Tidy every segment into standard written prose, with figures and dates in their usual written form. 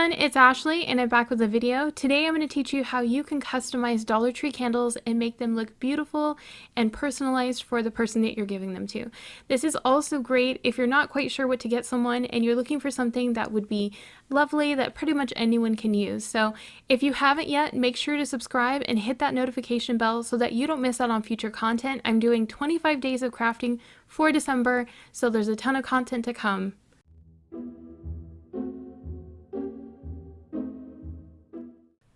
everyone, it's Ashley and I'm back with a video. Today I'm going to teach you how you can customize Dollar Tree candles and make them look beautiful and personalized for the person that you're giving them to. This is also great if you're not quite sure what to get someone and you're looking for something that would be lovely that pretty much anyone can use. So if you haven't yet, make sure to subscribe and hit that notification bell so that you don't miss out on future content. I'm doing 25 days of crafting for December, so there's a ton of content to come.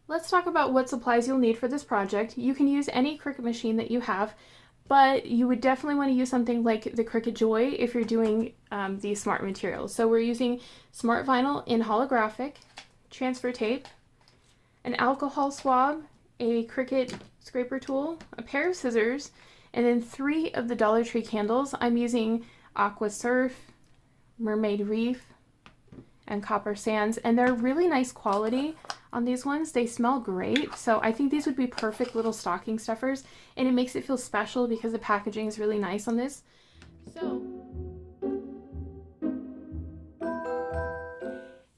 Let's talk about what supplies you'll need for this project. You can use any Cricut machine that you have, but you would definitely want to use something like the Cricut Joy if you're doing these smart materials. So we're using smart vinyl in holographic, transfer tape, an alcohol swab, a Cricut scraper tool, a pair of scissors, and then 3 of the Dollar Tree candles. I'm using Aqua Surf, Mermaid Reef, and Copper Sands, and they're really nice quality on these ones. They smell great, so I think these would be perfect little stocking stuffers, and it makes it feel special because the packaging is really nice on this. So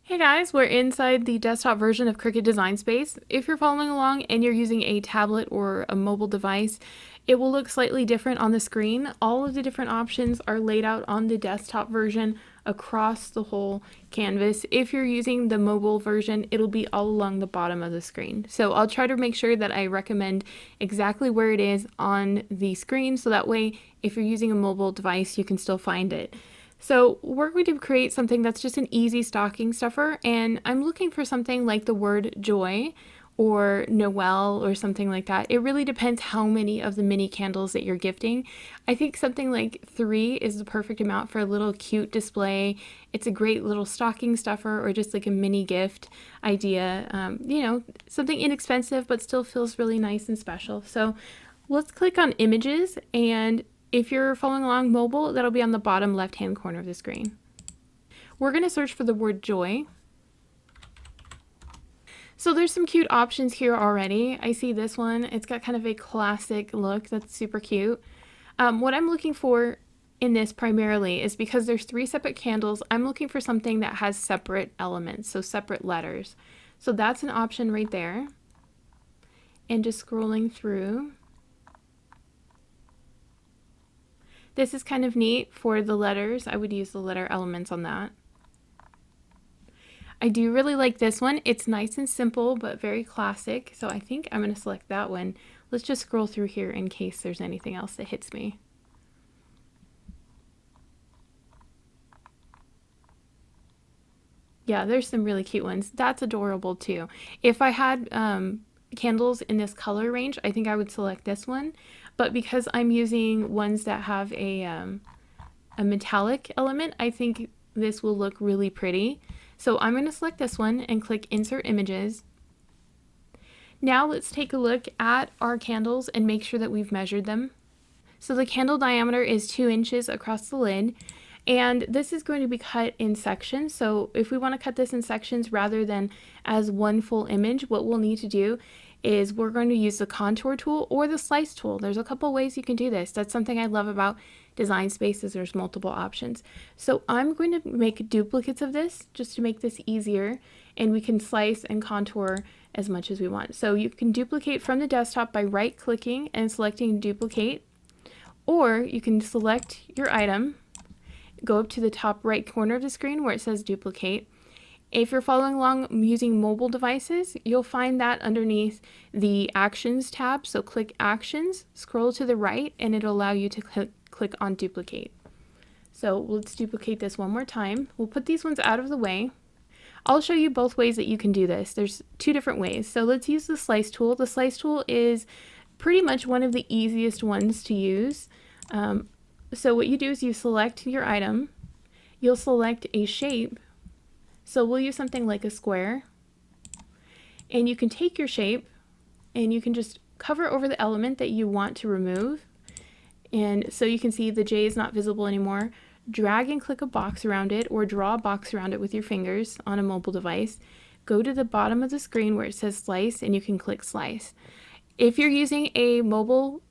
hey guys, we're inside the desktop version of Cricut Design Space. If you're following along and you're using a tablet or a mobile device, it will look slightly different on the screen. All of the different options are laid out on the desktop version across the whole canvas. If you're using the mobile version, it'll be all along the bottom of the screen. So I'll try to make sure that I recommend exactly where it is on the screen, so that way if you're using a mobile device, you can still find it. So we're going to create something that's just an easy stocking stuffer, and I'm looking for something like the word joy or Noel or something like that. It really depends how many of the mini candles that you're gifting. I think something like 3 is the perfect amount for a little cute display. It's a great little stocking stuffer or just like a mini gift idea. You know, something inexpensive but still feels really nice and special. So let's click on images, and if you're following along mobile, that'll be on the bottom left-hand corner of the screen. We're going to search for the word joy. So there's some cute options here already. I see this one. It's got kind of a classic look that's super cute. What I'm looking for in this primarily is because there's 3 separate candles, I'm looking for something that has separate elements, so separate letters. So that's an option right there. And just scrolling through. This is kind of neat for the letters. I would use the letter elements on that. I do really like this one. It's nice and simple, but very classic. So I think I'm going to select that one. Let's just scroll through here in case there's anything else that hits me. Yeah, there's some really cute ones. That's adorable too. If I had candles in this color range, I think I would select this one. But because I'm using ones that have a metallic element, I think this will look really pretty. So I'm going to select this one and click Insert Images. Now let's take a look at our candles and make sure that we've measured them. So the candle diameter is 2 inches across the lid, and this is going to be cut in sections. So if we want to cut this in sections rather than as one full image, what we'll need to do is we're going to use the contour tool or the slice tool. There's a couple ways you can do this. That's something I love about Design Space, is there's multiple options. So I'm going to make duplicates of this just to make this easier, and we can slice and contour as much as we want. So you can duplicate from the desktop by right clicking and selecting duplicate, or you can select your item, go up to the top right corner of the screen where it says duplicate. If you're following along using mobile devices, you'll find that underneath the Actions tab. So click Actions, scroll to the right, and it'll allow you to click on Duplicate. So let's duplicate this one more time. We'll put these ones out of the way. I'll show you both ways that you can do this. There's 2 different ways. So let's use the Slice tool. The Slice tool is pretty much one of the easiest ones to use. So what you do is you select your item, you'll select a shape. So we'll use something like a square, and you can take your shape and you can just cover over the element that you want to remove. And so you can see the J is not visible anymore. Drag and click a box around it, or draw a box around it with your fingers on a mobile device. Go to the bottom of the screen where it says slice, and you can click slice. If you're using a mobile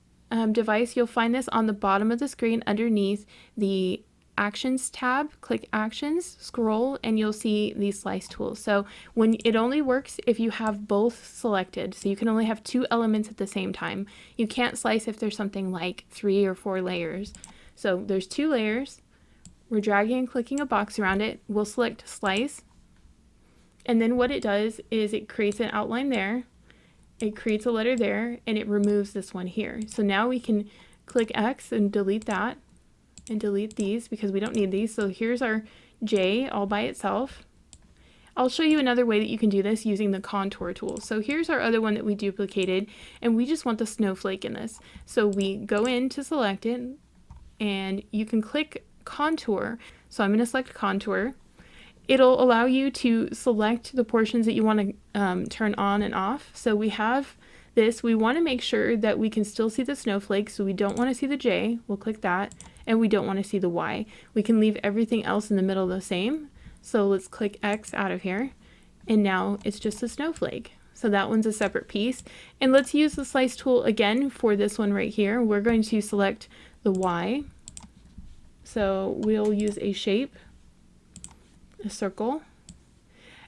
device, you'll find this on the bottom of the screen underneath the Actions tab, click Actions, scroll, and you'll see these slice tools. So when it only works if you have both selected, so you can only have 2 elements at the same time. You can't slice if there's something like 3 or 4 layers. So there's 2 layers. We're dragging and clicking a box around it. We'll select Slice. And then what it does is it creates an outline there. It creates a letter there, and it removes this one here. So now we can click X and delete that, and delete these because we don't need these. So here's our J all by itself. I'll show you another way that you can do this using the contour tool. So here's our other one that we duplicated, and we just want the snowflake in this. So we go in to select it, and you can click contour. So I'm going to select contour. It'll allow you to select the portions that you want to turn on and off. So we have this. We want to make sure that we can still see the snowflake, so we don't want to see the J. We'll click that. And we don't want to see the Y. We can leave everything else in the middle the same. So let's click X out of here. And now it's just a snowflake. So that one's a separate piece. And let's use the slice tool again for this one right here. We're going to select the Y. So we'll use a shape, a circle.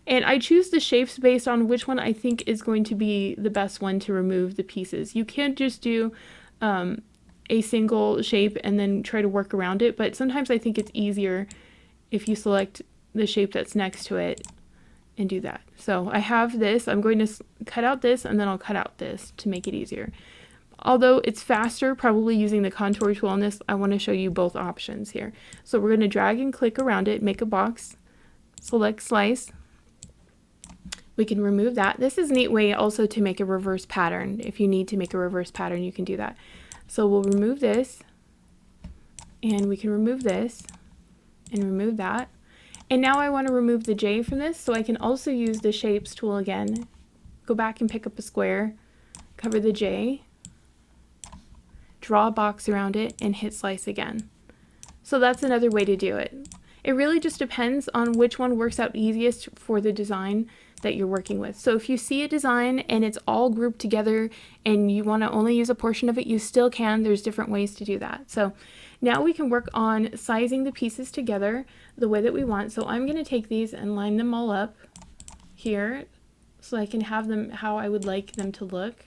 And I choose the shapes based on which one I think is going to be the best one to remove the pieces. You can't just do a single shape and then try to work around it, but sometimes I think it's easier if you select the shape that's next to it and do that. So I have this. I'm going to cut out this, and then I'll cut out this to make it easier. Although it's faster probably using the contour tool on this, I want to show you both options here. So we're going to drag and click around it, make a box, select Slice. We can remove that. This is a neat way also to make a reverse pattern. If you need to make a reverse pattern, you can do that. So we'll remove this, and we can remove this, and remove that. And now I want to remove the J from this, so I can also use the Shapes tool again. Go back and pick up a square, cover the J, draw a box around it, and hit Slice again. So that's another way to do it. It really just depends on which one works out easiest for the design that you're working with. So if you see a design and it's all grouped together and you want to only use a portion of it, you still can. There's different ways to do that. So now we can work on sizing the pieces together the way that we want. So I'm going to take these and line them all up here so I can have them how I would like them to look.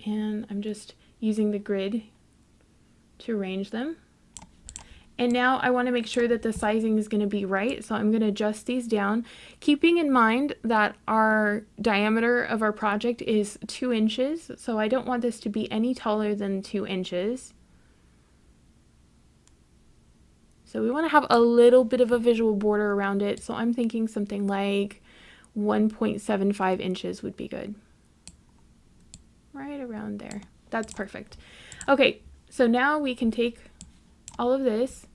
And I'm just using the grid to arrange them. And now I want to make sure that the sizing is going to be right, so I'm going to adjust these down, keeping in mind that our diameter of our project is 2 inches, so I don't want this to be any taller than 2 inches. So we want to have a little bit of a visual border around it, so I'm thinking something like 1.75 inches would be good. Right around there. That's perfect. Okay, so now we can take all of this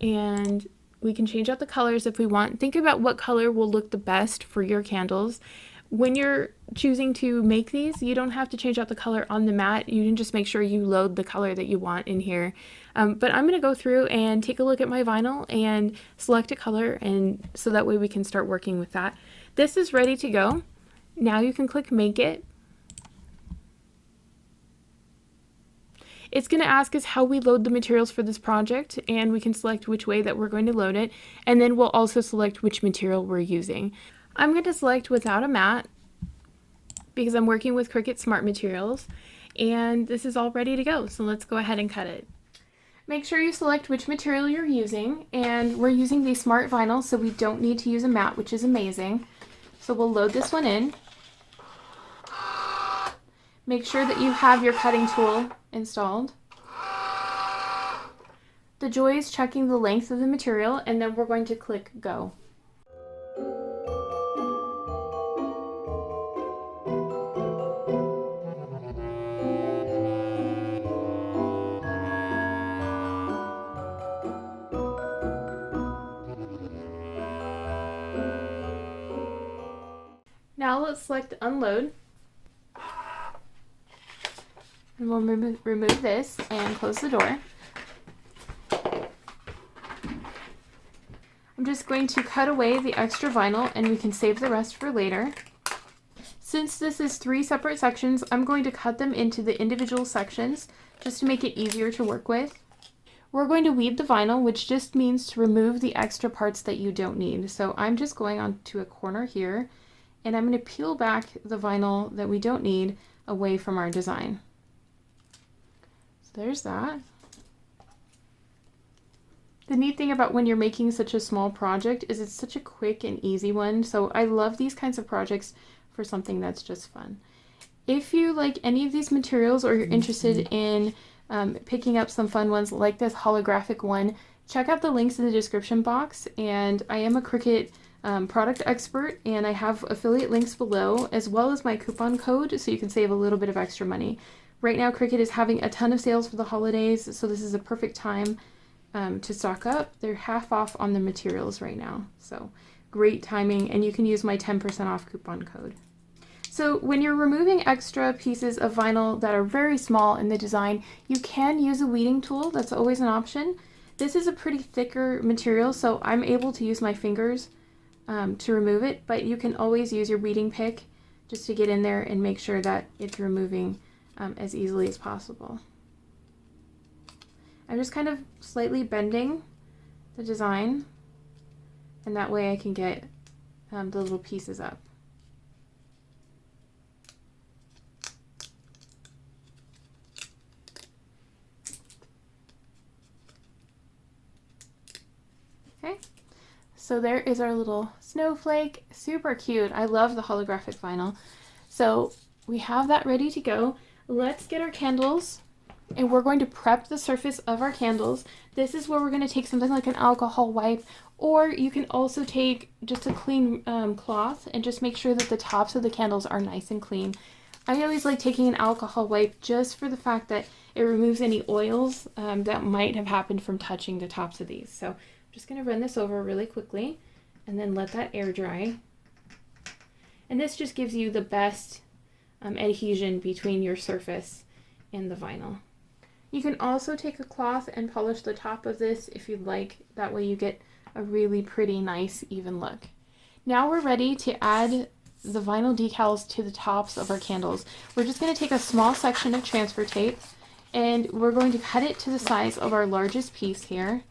and we can change out the colors if we want. Think about what color will look the best for your candles. When you're choosing to make these, you don't have to change out the color on the mat. You can just make sure you load the color that you want in here. But I'm going to go through and take a look at my vinyl and select a color, and so that way we can start working with that. This is ready to go. Now you can click Make It. It's going to ask us how we load the materials for this project, and we can select which way that we're going to load it, and then we'll also select which material we're using. I'm going to select without a mat because I'm working with Cricut Smart Materials, and this is all ready to go, so let's go ahead and cut it. Make sure you select which material you're using, and we're using the Smart Vinyl, so we don't need to use a mat, which is amazing. So we'll load this one in. Make sure that you have your cutting tool installed. The joy is checking the length of the material, and then we're going to click Go. Now let's select Unload. And we'll remove this and close the door. I'm just going to cut away the extra vinyl, and we can save the rest for later. Since this is 3 separate sections, I'm going to cut them into the individual sections just to make it easier to work with. We're going to weed the vinyl, which just means to remove the extra parts that you don't need. So I'm just going on to a corner here, and I'm going to peel back the vinyl that we don't need away from our design. So there's that. The neat thing about when you're making such a small project is it's such a quick and easy one. So I love these kinds of projects for something that's just fun. If you like any of these materials or you're interested in picking up some fun ones like this holographic one, check out the links in the description box. And I am a Cricut product expert, and I have affiliate links below as well as my coupon code so you can save a little bit of extra money. Right now Cricut is having a ton of sales for the holidays, so this is a perfect time to stock up. They're half off on the materials right now, so great timing, and you can use my 10% off coupon code. So when you're removing extra pieces of vinyl that are very small in the design, you can use a weeding tool. That's always an option. This is a pretty thicker material, so I'm able to use my fingers to remove it, but you can always use your weeding pick just to get in there and make sure that it's removing as easily as possible. I'm just kind of slightly bending the design, and that way I can get the little pieces up. Okay, so there is our little snowflake. Super cute. I love the holographic vinyl. So we have that ready to go. Let's get our candles, and we're going to prep the surface of our candles. This is where we're going to take something like an alcohol wipe, or you can also take just a clean cloth and just make sure that the tops of the candles are nice and clean. I always like taking an alcohol wipe just for the fact that it removes any oils that might have happened from touching the tops of these. So I'm just going to run this over really quickly and then let that air dry. And this just gives you the best adhesion between your surface and the vinyl. You can also take a cloth and polish the top of this if you'd like. That way you get a really pretty, nice, even look. Now we're ready to add the vinyl decals to the tops of our candles. We're just going to take a small section of transfer tape, and we're going to cut it to the size of our largest piece here.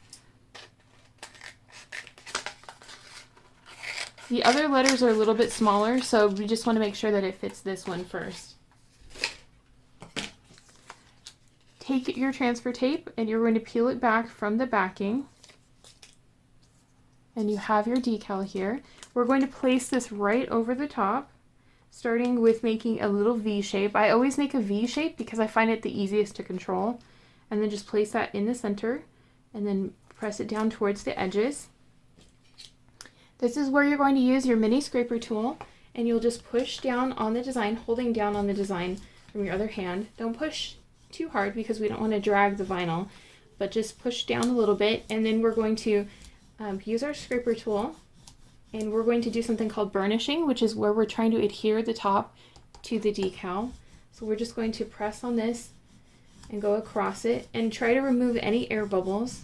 The other letters are a little bit smaller, so we just want to make sure that it fits this one first. Take your transfer tape and you're going to peel it back from the backing. And you have your decal here. We're going to place this right over the top, starting with making a little V shape. I always make a V shape because I find it the easiest to control. And then just place that in the center and then press it down towards the edges. This is where you're going to use your mini scraper tool, and you'll just push down on the design, holding down on the design from your other hand. Don't push too hard because we don't want to drag the vinyl, but just push down a little bit, and then we're going to use our scraper tool, and we're going to do something called burnishing, which is where we're trying to adhere the top to the decal. So we're just going to press on this and go across it and try to remove any air bubbles.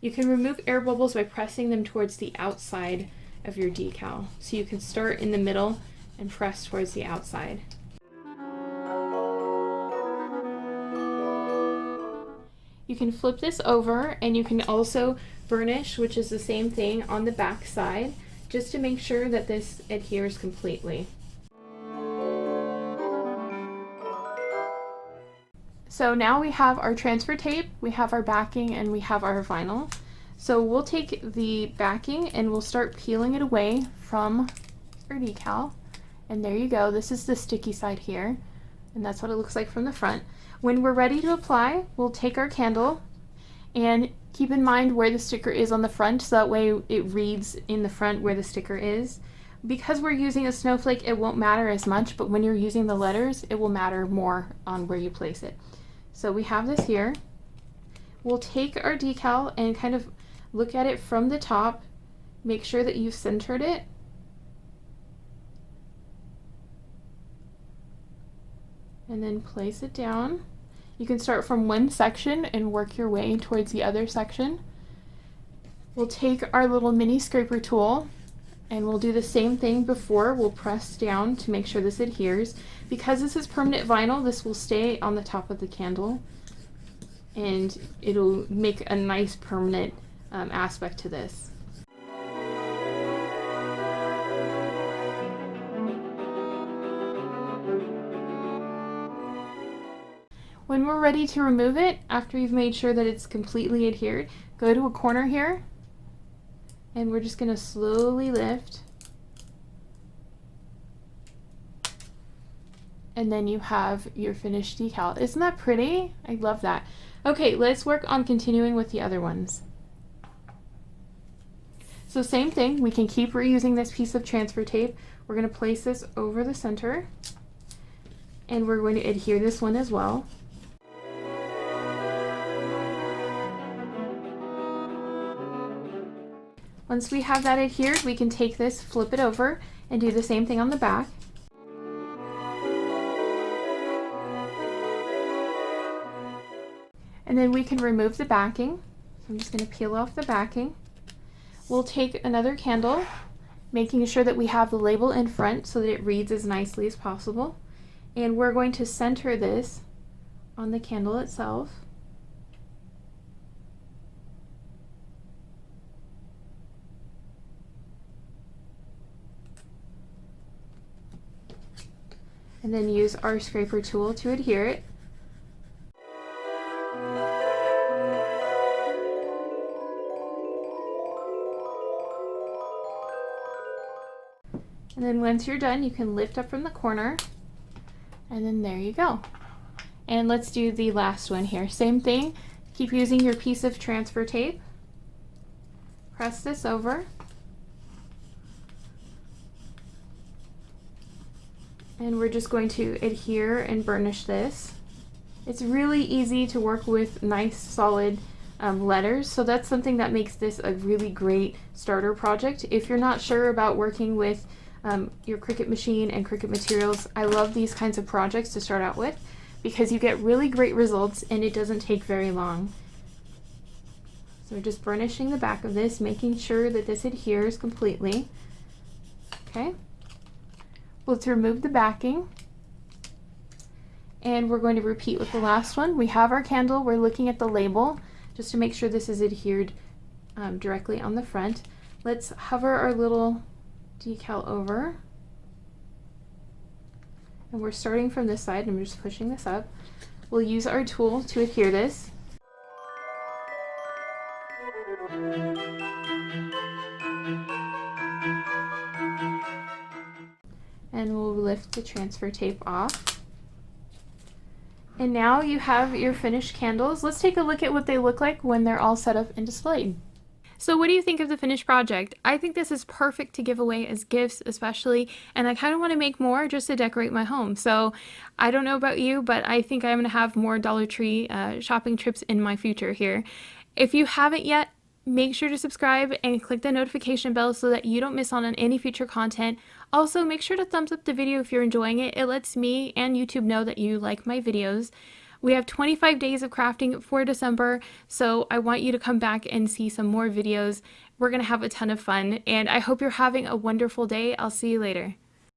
You can remove air bubbles by pressing them towards the outside of your decal. So you can start in the middle and press towards the outside. You can flip this over, and you can also burnish, which is the same thing, on the back side, just to make sure that this adheres completely. So now we have our transfer tape, we have our backing, and we have our vinyl. So we'll take the backing and we'll start peeling it away from our decal. And there you go, this is the sticky side here, and that's what it looks like from the front. When we're ready to apply, we'll take our candle, and keep in mind where the sticker is on the front, so that way it reads in the front where the sticker is. Because we're using a snowflake, it won't matter as much, but when you're using the letters, it will matter more on where you place it. So we have this here. We'll take our decal and kind of look at it from the top, make sure that you've centered it. And then place it down. You can start from one section and work your way towards the other section. We'll take our little mini scraper tool and we'll do the same thing before. We'll press down to make sure this adheres. Because this is permanent vinyl, this will stay on the top of the candle. and it'll make a nice permanent aspect to this. When we're ready to remove it, after you've made sure that it's completely adhered, go to a corner here, and we're just going to slowly lift. And then you have your finished decal. Isn't that pretty? I love that. Okay, let's work on continuing with the other ones. So same thing, we can keep reusing this piece of transfer tape. We're going to place this over the center, and we're going to adhere this one as well. Once we have that adhered, we can take this, flip it over, and do the same thing on the back. And then we can remove the backing. So I'm just going to peel off the backing. We'll take another candle, making sure that we have the label in front so that it reads as nicely as possible. And we're going to center this on the candle itself. And then use our scraper tool to adhere it. And then once you're done, you can lift up from the corner, and then there you go. And let's do the last one here. Same thing, keep using your piece of transfer tape. Press this over. And we're just going to adhere and burnish this. It's really easy to work with nice solid letters, so that's something that makes this a really great starter project. If you're not sure about working with your Cricut machine and Cricut materials, I love these kinds of projects to start out with because you get really great results and it doesn't take very long. So we're just burnishing the back of this, making sure that this adheres completely. Okay. Let's remove the backing, and we're going to repeat with the last one. We have our candle, we're looking at the label just to make sure this is adhered directly on the front. Let's hover our little decal over, and we're starting from this side, and I'm just pushing this up. We'll use our tool to adhere this. And we'll lift the transfer tape off. And now you have your finished candles. Let's take a look at what they look like when they're all set up and displayed. So what do you think of the finished project? I think this is perfect to give away as gifts especially, and I kind of want to make more just to decorate my home. So I don't know about you, but I think I'm going to have more Dollar Tree shopping trips in my future here. If you haven't yet, make sure to subscribe and click the notification bell so that you don't miss out on any future content. Also, make sure to thumbs up the video if you're enjoying it. It lets me and YouTube know that you like my videos. We have 25 days of crafting for December, so I want you to come back and see some more videos. We're going to have a ton of fun, and I hope you're having a wonderful day. I'll see you later.